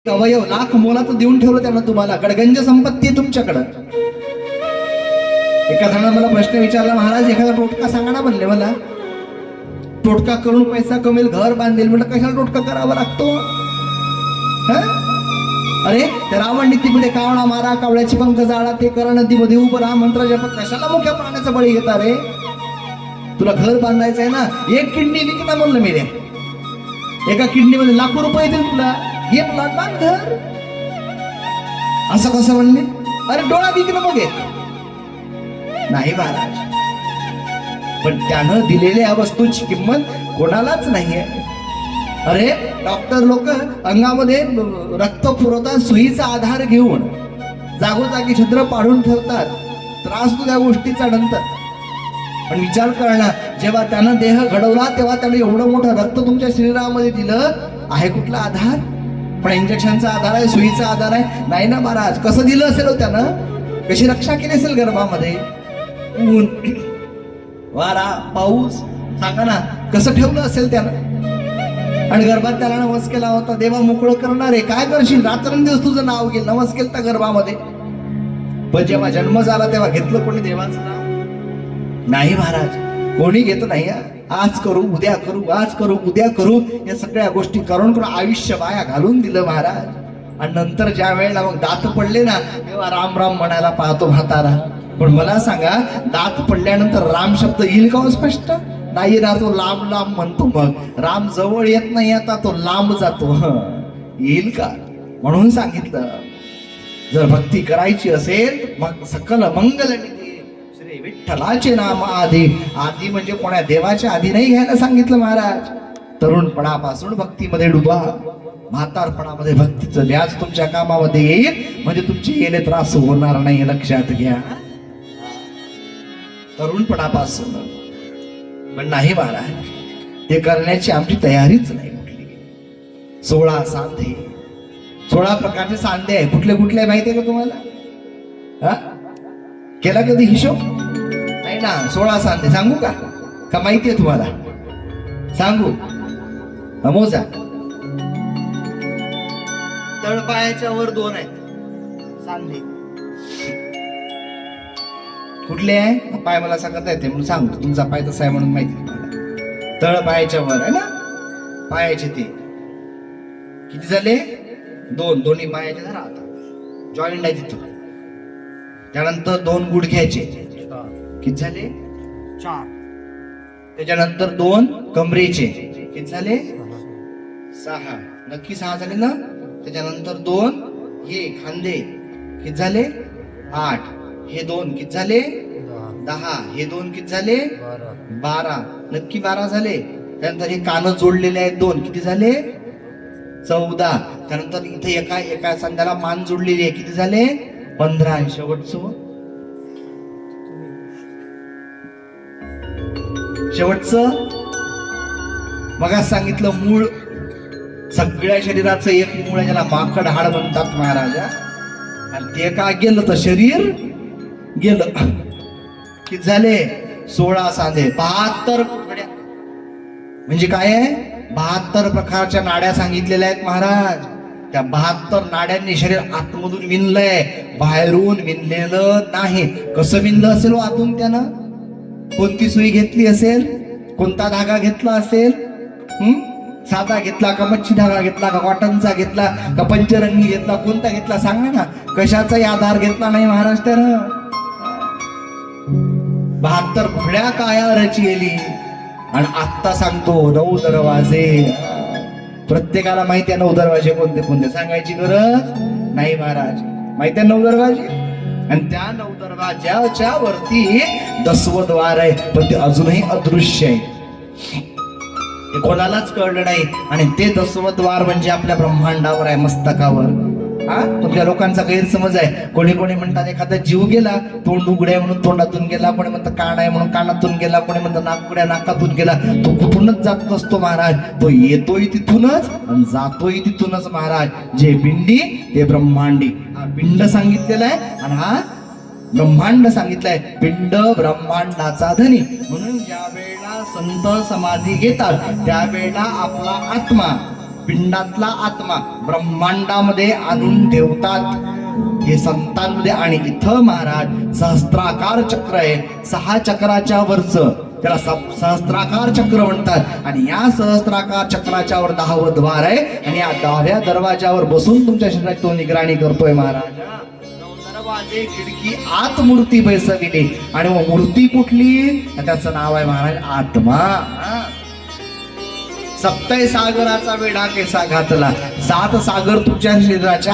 अवयव लाख मोलाचं देऊन ठेवलं त्यानं तुम्हाला. गडगंज संपत्ती आहे तुमच्याकडं. एका जणांना मला प्रश्न विचारला, महाराज एखादा टोटका सांगा ना म्हणले मला. टोटका करून पैसा कमेल, घर बांधेल. म्हटलं कशाला टोटका करावा लागतो? अरे त्या रावण नीतीमध्ये कावळा मारा, कावळ्याची पंख जाळा, ते करा, नदीमध्ये उभं राहा, मंत्र जप. कशाला मुख्या प्राण्याचा बळी घेता रे? तुला घर बांधायचं आहे ना, एक किडनी विक ना म्हणलं मी रे. एका किडनीमध्ये लाखो रुपये येतील तुला, घे प्लॉट बांध घर. असं कसं म्हणले? अरे डोळा विक ना मग. नाही महाराज, पण त्यानं दिलेल्या वस्तूची किंमत कोणालाच नाहीये. अरे डॉक्टर लोक अंगामध्ये रक्त पुरवतात, सुईचा आधार घेऊन जागोजागी छिद्र पाडून ठेवतात. त्रास होतो त्या गोष्टीचा नंतर. पण विचार करणं, जेव्हा त्यानं देह घडवला तेव्हा त्याने एवढं मोठं रक्त तुमच्या शरीरामध्ये दिलं, आहे कुठला आधार? पण इंजेक्शनचा आधार आहे, सुईचा आधार आहे? नाही ना महाराज. कसं दिलं असेल त्यानं? कशी रक्षा केली असेल गर्भामध्ये? ऊन वारा पाऊस सांगा ना, कसं ठेवलं असेल त्यानं? आणि गर्भात त्याला नवस केला होता, देवा मोकळं करणार आहे, काय करशील? रात्रंदिवस तुझं नाव घेईल. नवस केलं तर गर्भामध्ये. पण जेव्हा जन्म झाला तेव्हा घेतलं कोणी देवाचं नाव? नाही महाराज, कोणी घेत नाही. आज करू उद्या करू, आज करू उद्या करू, या सगळ्या गोष्टी करून करून आयुष्य वाया घालून दिलं महाराज. आणि नंतर ज्या वेळेला मग दात पडले ना, तेव्हा राम राम म्हणायला पाहतो म्हातारा. पण मला सांगा, दात पडल्यानंतर राम शब्द येईल का स्पष्ट? नाही येणार. तो लांब लांब म्हणतो. मग राम जवळ येत नाही, आता तो लांब जातो. येईल का? म्हणून सांगितलं, जर भक्ती करायची असेल मग सकल मंगल निधी श्री विठ्ठलाचे नाम आधी. आधी म्हणजे कोणा देवाच्या आधी नाही घ्यायला सांगितलं महाराज. तरुणपणापासून भक्तीमध्ये डुबा, म्हातारपणामध्ये भक्तीचं व्याज तुमच्या कामामध्ये येईल, म्हणजे तुमचे गेले त्रास होणार नाही, लक्षात घ्या. तरुणपणापासून. पण नाही महाराज, ते करण्याची आमची तयारीच नाही कुठली. 16 सांधे, 16 प्रकारचे सांधे आहे. कुठले कुठले माहिती आहे का तुम्हाला? केला कधी हिशोब? नाही ना. 16 सांधे सांगू का माहिती आहे तुम्हाला? सांगू? मोजा. तळपायाच्या वर 2 आहेत सांधे. कुठले आहे? पाय मला सांगता येते म्हणून सांगतो. तुमचा पाय तसा आहे म्हणून माहिती तुम्हाला. तळ पायाच्या वर आहे ना, पायाचे ते किती झाले? 2. दोन्ही पायाचे धरा आता, जॉईंट आहे तिथं. त्यानंतर 2 गुडघ्याचे किती झाले? 4. त्याच्यानंतर 2 कमरेचे किती झाले? 6. नक्की 6 झाले ना? त्याच्यानंतर 2 हे खांदे किती झाले? 8. हे 2 किती झाले? 10. हे 2 किती झाले? 12. नक्की 12 झाले. त्यानंतर हे कान जोडलेले आहेत 2 किती झाले? 14. त्यानंतर इथे एका सांध्याला मान जोडलेली आहे किती झाले? 15. शेवटचं मग सांगितलं, मूळ सगळ्या शरीराचं एक मूळ आहे, ज्याला माकड हाड म्हणतात महाराजा. आणि ते का गेलं तर शरीर गेलं. किती झाले? 16 सांधे, 72 कुकड्या. म्हणजे काय आहे? 72 प्रकारच्या नाड्या सांगितलेल्या आहेत महाराज. त्या 72 नाड्यांनी शरीर आतमधून विणलंय, बाहेरून विणलेलं नाही. कसं विणलं असेल आतून त्यानं? कोणती सुई घेतली असेल? कोणता धागा घेतला असेल? साधा घेतला का, मच्छी धागा घेतला का, कॉटनचा घेतला का, पंचरंगी घेतला, कोणता घेतला सांगा ना. कशाचाही आधार घेतला नाही महाराष्ट्रानं. 72 घोड्या काया रचलेली. आणि आत्ता सांगतो 9 दरवाजे. प्रत्येकाला माहिती आहे 9 दरवाजे कोणते कोणते, सांगायची गरज नाही महाराज. माहिती आहे 9 दरवाजे. आणि त्या 9 दरवाजाच्या वरती 10वं द्वार आहे, पण ते अजूनही अदृश्य आहे, ते कोणालाच कळलं नाही. आणि ते 10वं द्वार म्हणजे आपल्या ब्रह्मांडावर आहे, मस्तकावर. तुमच्या लोकांचा गैरसमज आहे. कोणी कोणी म्हणतात एखादा जीव गेला, तोंड उघड्या म्हणून तोंडातून गेला, कोणी म्हणतं कान आहे म्हणून कानातून गेला, कोणी म्हणतं नाक उघड्या नाकातून गेला. तो कुठूनच जात नसतो महाराज, तो येतोय तिथूनच आणि जातोय तिथूनच महाराज. जे पिंडी ते ब्रह्मांडी. हा पिंड सांगितलेला आहे आणि हा ब्रह्मांड सांगितलंय. पिंड ब्रह्मांडाचा धनी. म्हणून ज्या वेळेला संत समाधी घेतात त्यावेळेला आपला आत्मा पिंडातला आत्मा ब्रह्मांडामध्ये आणून ठेवतात हे संतांमध्ये. आणि इथं महाराज सहस्त्राकार चक्र आहे, 6 चक्राच्या वरचं त्याला सहस्त्राकार चक्र म्हणतात. आणि या सहस्त्राकार चक्राच्या वर 10वं द्वार आहे आणि या 10व्या दरवाजावर बसून तुमच्या शरीराची तो निगराणी करतोय महाराज. दरवाजे खिडकी आत मूर्ती बैसविली आणि मग मूर्ती कुठली, त्याचं नाव आहे महाराज आत्मा. 7 सागराचा वेढा केसा घातला, 7 सागर तुमच्या शरीराच्या